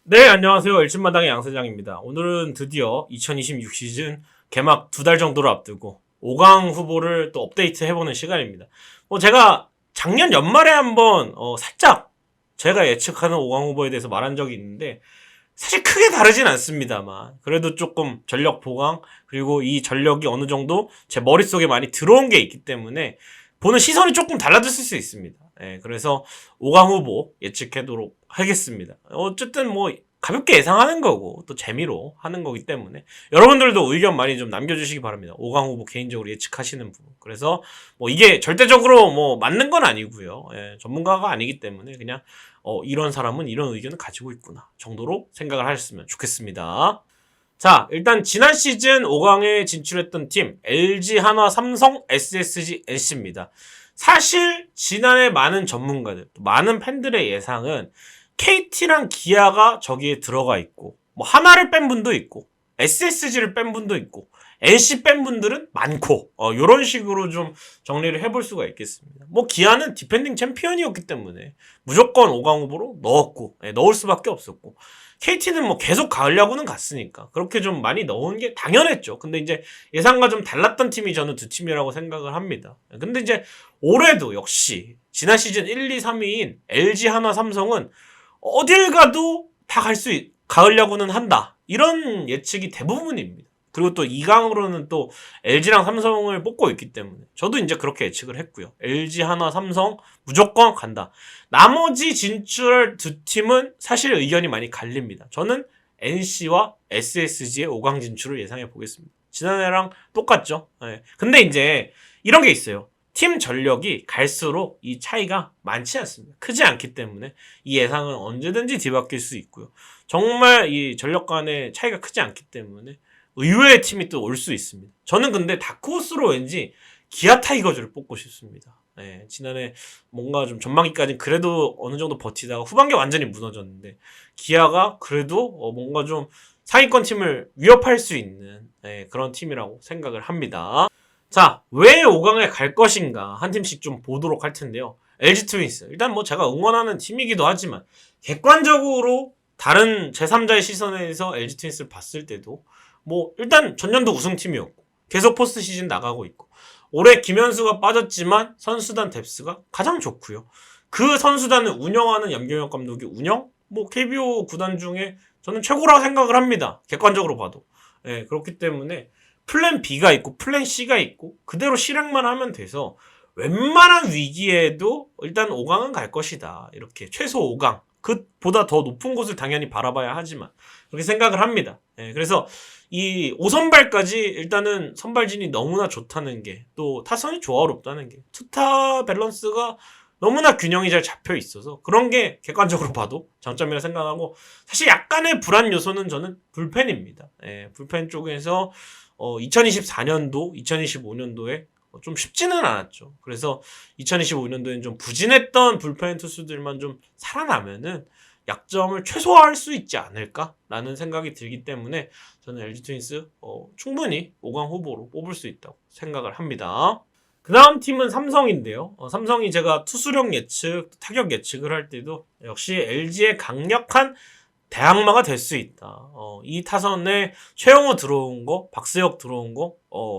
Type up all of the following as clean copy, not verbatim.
네, 안녕하세요. 일진마당의 양세장입니다. 오늘은 드디어 2026 시즌 개막 2달 정도를 앞두고 5강 후보를 또 업데이트 해보는 시간입니다. 제가 작년 연말에 한번 살짝 제가 예측하는 5강 후보에 대해서 말한 적이 있는데 사실 크게 다르진 않습니다만 그래도 조금 전력 보강 그리고 이 전력이 어느 정도 제 머릿속에 많이 들어온 게 있기 때문에 보는 시선이 조금 달라졌을 수 있습니다. 그래서 5강 후보 예측하도록 하겠습니다. 어쨌든 뭐 가볍게 예상하는 거고 또 재미로 하는 거기 때문에 여러분들도 의견 많이 좀 남겨주시기 바랍니다. 5강 후보 개인적으로 예측하시는 분. 그래서 뭐 이게 절대적으로 뭐 맞는 건 아니고요. 전문가가 아니기 때문에 그냥 이런 사람은 이런 의견을 가지고 있구나 정도로 생각을 하셨으면 좋겠습니다. 자, 일단 지난 시즌 5강에 진출했던 팀 LG, 한화, 삼성, SSG, NC입니다. 사실 지난해 많은 전문가들, 많은 팬들의 예상은 KT랑 기아가 저기에 들어가 있고 뭐 하나를 뺀 분도 있고 SSG를 뺀 분도 있고 NC 뺀 분들은 많고 요런 식으로 좀 정리를 해볼 수가 있겠습니다. 뭐 기아는 디펜딩 챔피언이었기 때문에 무조건 5강 후보로 넣었고 넣을 수밖에 없었고 KT는 뭐 계속 가을 야구는 갔으니까 그렇게 좀 많이 넣은 게 당연했죠. 근데 이제 예상과 좀 달랐던 팀이 저는 두 팀이라고 생각을 합니다. 근데 이제 올해도 역시 지난 시즌 1, 2, 3위인 LG, 한화, 삼성은 어딜 가도 다 가을 야구는 한다. 이런 예측이 대부분입니다. 그리고 또 2강으로는 또 LG랑 삼성을 뽑고 있기 때문에 저도 이제 그렇게 예측을 했고요. LG, 한화, 삼성 무조건 간다. 나머지 진출할 두 팀은 사실 의견이 많이 갈립니다. 저는 NC와 SSG의 5강 진출을 예상해 보겠습니다. 지난해랑 똑같죠. 근데 이제 이런 게 있어요. 팀 전력이 갈수록 이 차이가 많지 않습니다. 크지 않기 때문에 이 예상은 언제든지 뒤바뀔 수 있고요. 정말 이 전력 간의 차이가 크지 않기 때문에 의외의 팀이 또 올 수 있습니다. 저는 근데 다크호스로 왠지 기아 타이거즈를 뽑고 싶습니다. 지난해 뭔가 좀 전반기까지 그래도 어느 정도 버티다가 후반기 완전히 무너졌는데 기아가 그래도 뭔가 좀 상위권 팀을 위협할 수 있는 그런 팀이라고 생각을 합니다. 자, 왜 5강에 갈 것인가 한 팀씩 좀 보도록 할 텐데요. LG 트윈스. 일단 뭐 제가 응원하는 팀이기도 하지만 객관적으로 다른 제3자의 시선에서 LG 트윈스를 봤을 때도 뭐 일단 전년도 우승팀이었고 계속 포스트 시즌 나가고 있고 올해 김현수가 빠졌지만 선수단 뎁스가 가장 좋고요. 그 선수단을 운영하는 염경엽 감독의 운영? 뭐 KBO 구단 중에 저는 최고라고 생각을 합니다. 객관적으로 봐도. 그렇기 때문에 플랜 B가 있고 플랜 C가 있고 그대로 실행만 하면 돼서 웬만한 위기에도 일단 5강은 갈 것이다. 이렇게 최소 5강. 그보다 더 높은 곳을 당연히 바라봐야 하지만 그렇게 생각을 합니다. 그래서 이 5선발까지 일단은 선발진이 너무나 좋다는 게 또 타선이 조화롭다는 게 투타 밸런스가 너무나 균형이 잘 잡혀 있어서 그런 게 객관적으로 봐도 장점이라 생각하고 사실 약간의 불안 요소는 저는 불펜입니다. 불펜 쪽에서 2024년도, 2025년도에 좀 쉽지는 않았죠. 그래서 2025년도엔 좀 부진했던 불펜 투수들만 좀 살아나면은 약점을 최소화할 수 있지 않을까라는 생각이 들기 때문에 저는 LG 트윈스 충분히 5강 후보로 뽑을 수 있다고 생각을 합니다. 그 다음 팀은 삼성인데요. 삼성이 제가 투수력 예측, 타격 예측을 할 때도 역시 LG의 강력한 대항마가 될 수 있다. 이 타선에 최영호 들어온 거, 박세혁 들어온 거,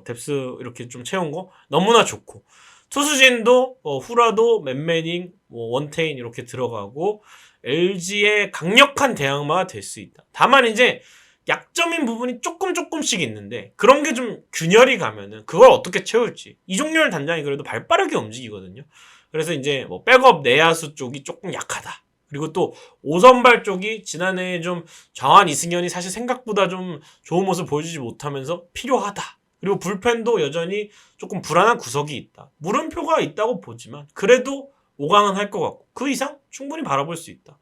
뎁스 이렇게 좀 채운 거 너무나 좋고 투수진도 후라도, 맨매닝, 원태인 이렇게 들어가고 LG의 강력한 대항마가 될 수 있다. 다만 이제 약점인 부분이 조금씩 있는데 그런 게 좀 균열이 가면은 그걸 어떻게 채울지 이종열 단장이 그래도 발빠르게 움직이거든요. 그래서 이제 뭐 백업 내야수 쪽이 조금 약하다. 그리고 또 5선발 쪽이 지난해에 좀 정한 이승현이 사실 생각보다 좀 좋은 모습 보여주지 못하면서 필요하다. 그리고 불펜도 여전히 조금 불안한 구석이 있다. 물음표가 있다고 보지만 그래도 5강은 할 것 같고 그 이상 충분히 바라볼 수 있다.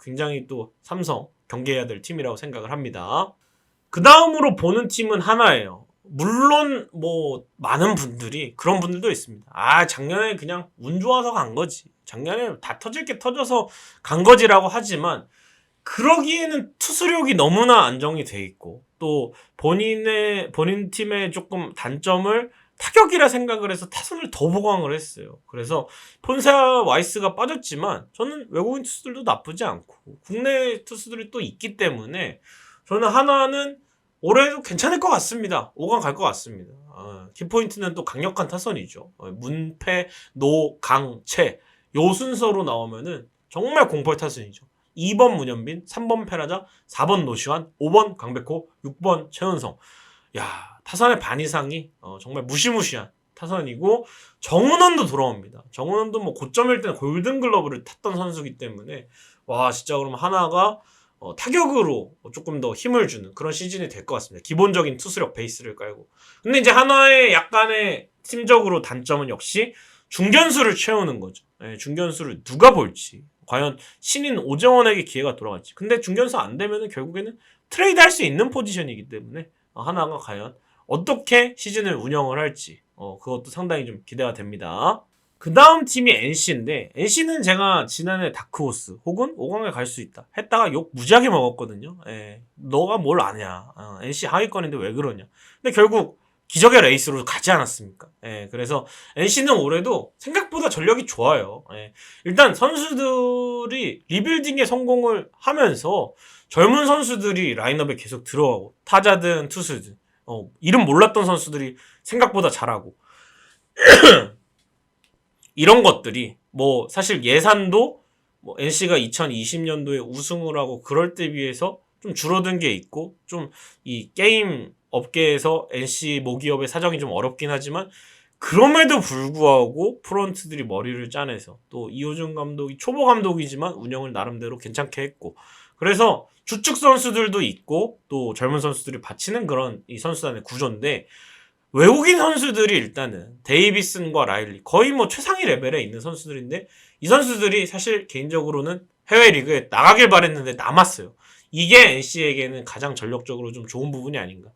굉장히 또 삼성 경계해야 될 팀이라고 생각을 합니다. 그 다음으로 보는 팀은 하나예요. 물론 뭐 많은 분들이 그런 분들도 있습니다. 작년에 그냥 운 좋아서 간 거지. 작년에 다 터질 게 터져서 간 거지라고 하지만 그러기에는 투수력이 너무나 안정이 돼 있고 또 본인 팀의 조금 단점을 타격이라 생각을 해서 타선을 더 보강을 했어요. 그래서 폰세와 와이스가 빠졌지만 저는 외국인 투수들도 나쁘지 않고 국내 투수들이 또 있기 때문에 저는 하나는 올해도 괜찮을 것 같습니다. 5강 갈 것 같습니다. 키포인트는 또 강력한 타선이죠. 문패, 노, 강, 채 요 순서로 나오면은 정말 공포의 타선이죠. 2번 문현빈, 3번 페라자, 4번 노시환, 5번 강백호, 6번 최은성. 야, 타선의 반 이상이 정말 무시무시한 타선이고 정은원도 돌아옵니다. 정은원도 뭐 고점일 때는 골든글러브를 탔던 선수이기 때문에 와 진짜 그러면 하나가 타격으로 조금 더 힘을 주는 그런 시즌이 될 것 같습니다. 기본적인 투수력 베이스를 깔고. 근데 이제 하나의 약간의 팀적으로 단점은 역시 중견수를 채우는 거죠. 예, 중견수를 누가 볼지. 과연 신인 오정원에게 기회가 돌아갈지. 근데 중견수 안 되면은 결국에는 트레이드 할 수 있는 포지션이기 때문에 하나가 과연 어떻게 시즌을 운영을 할지 그것도 상당히 좀 기대가 됩니다. 그 다음 팀이 NC인데 NC는 제가 지난해 다크호스 혹은 5강에 갈 수 있다 했다가 욕 무지하게 먹었거든요. 예, 너가 뭘 아냐. NC 하위권인데 왜 그러냐. 근데 결국 기적의 레이스로 가지 않았습니까? 예, 그래서 NC는 올해도 생각보다 전력이 좋아요. 예, 일단 선수들이 리빌딩에 성공을 하면서 젊은 선수들이 라인업에 계속 들어가고 타자든 투수든 이름 몰랐던 선수들이 생각보다 잘하고 이런 것들이 뭐 사실 예산도 뭐 NC가 2020년도에 우승을 하고 그럴 때 비해서 좀 줄어든 게 있고 좀 이 게임 업계에서 NC 모기업의 사정이 좀 어렵긴 하지만 그럼에도 불구하고 프런트들이 머리를 짜내서 또 이호준 감독이 초보 감독이지만 운영을 나름대로 괜찮게 했고 그래서 주축 선수들도 있고 또 젊은 선수들이 바치는 그런 이 선수단의 구조인데 외국인 선수들이 일단은 데이비슨과 라일리 거의 뭐 최상위 레벨에 있는 선수들인데 이 선수들이 사실 개인적으로는 해외 리그에 나가길 바랬는데 남았어요. 이게 NC에게는 가장 전력적으로 좀 좋은 부분이 아닌가.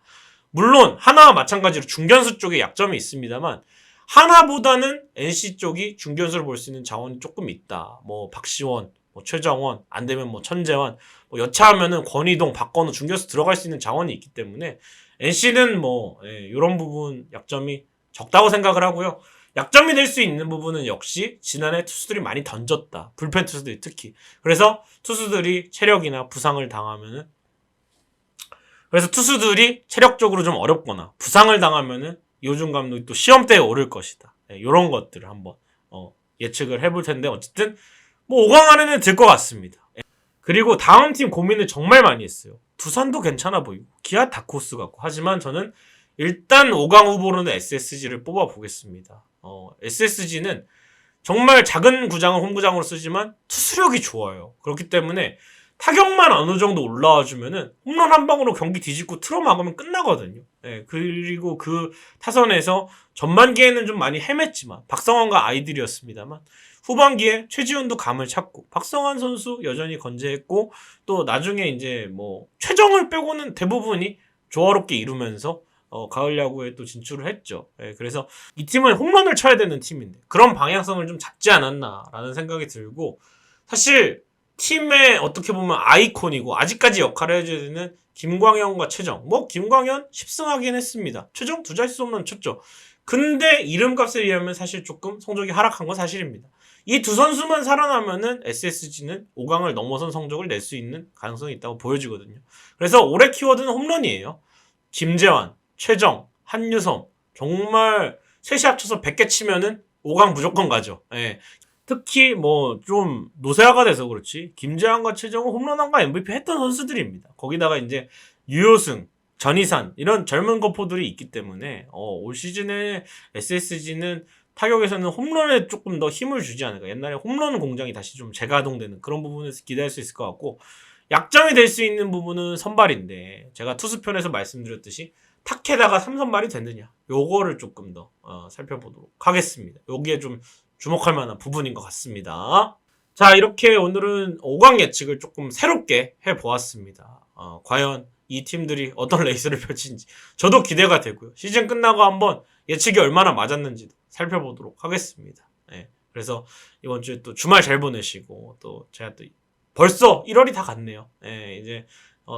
물론 하나와 마찬가지로 중견수 쪽에 약점이 있습니다만 하나보다는 NC 쪽이 중견수를 볼 수 있는 자원이 조금 있다. 뭐 박시원, 뭐 최정원, 안 되면 뭐 천재환, 뭐 여차하면은 권희동, 박건우 중견수 들어갈 수 있는 자원이 있기 때문에 NC는 뭐 이런 부분 약점이 적다고 생각을 하고요. 약점이 될 수 있는 부분은 역시 지난해 투수들이 많이 던졌다. 불펜 투수들이 특히. 그래서 투수들이 체력이나 부상을 당하면은 그래서 투수들이 체력적으로 좀 어렵거나 부상을 당하면은 이호준 감독이 또 시험대에 오를 것이다. 이런 것들을 한번 예측을 해볼 텐데 어쨌든 뭐 5강 안에는 들 것 같습니다. 그리고 다음 팀 고민을 정말 많이 했어요. 두산도 괜찮아 보이고 기아 다크호스 같고 하지만 저는 일단 5강 후보로는 SSG를 뽑아보겠습니다. SSG는 정말 작은 구장을 홈구장으로 쓰지만 투수력이 좋아요. 그렇기 때문에 타격만 어느 정도 올라와 주면은 홈런 한 방으로 경기 뒤집고 틀어 막으면 끝나거든요. 예, 그리고 그 타선에서 전반기에는 좀 많이 헤맸지만 박성환과 아이들이었습니다만 후반기에 최지훈도 감을 찾고 박성환 선수 여전히 건재했고 또 나중에 이제 뭐 최정을 빼고는 대부분이 조화롭게 이루면서 가을 야구에 또 진출을 했죠. 예, 그래서 이 팀은 홈런을 쳐야 되는 팀인데 그런 방향성을 좀 잡지 않았나라는 생각이 들고 사실 팀의 어떻게 보면 아이콘이고 아직까지 역할을 해줘야 되는 김광현과 최정. 뭐 김광현 10승하긴 했습니다. 최정 2자릿수 홈런 쳤죠. 근데 이름값에 의하면 사실 조금 성적이 하락한 건 사실입니다. 이 두 선수만 살아나면은 SSG는 5강을 넘어선 성적을 낼 수 있는 가능성이 있다고 보여지거든요. 그래서 올해 키워드는 홈런이에요. 김재환, 최정, 한유섬 정말 셋이 합쳐서 100개 치면은 5강 무조건 가죠. 예. 특히 뭐 좀 노세화가 돼서 그렇지 김재환과 최정은 홈런왕과 MVP 했던 선수들입니다. 거기다가 이제 유효승, 전희산 이런 젊은 거포들이 있기 때문에 올 시즌에 SSG는 타격에서는 홈런에 조금 더 힘을 주지 않을까. 옛날에 홈런 공장이 다시 좀 재가동되는 그런 부분에서 기대할 수 있을 것 같고 약점이 될 수 있는 부분은 선발인데 제가 투수편에서 말씀드렸듯이 타케다가 3선발이 됐느냐 요거를 조금 더 살펴보도록 하겠습니다. 여기에 좀 주목할 만한 부분인 것 같습니다. 자, 이렇게 오늘은 5강 예측을 조금 새롭게 해보았습니다. 과연 이 팀들이 어떤 레이스를 펼친지 저도 기대가 되고요. 시즌 끝나고 한번 예측이 얼마나 맞았는지도 살펴보도록 하겠습니다. 네, 그래서 이번 주에 또 주말 잘 보내시고 또 제가 또 벌써 1월이 다 갔네요. 네, 이제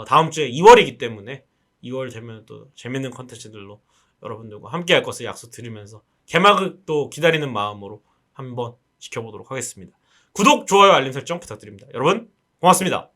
다음 주에 2월이기 때문에 2월 되면 또 재밌는 컨텐츠들로 여러분들과 함께 할 것을 약속드리면서 개막을 또 기다리는 마음으로 한번 지켜보도록 하겠습니다. 구독, 좋아요, 알림 설정 부탁드립니다. 여러분 고맙습니다.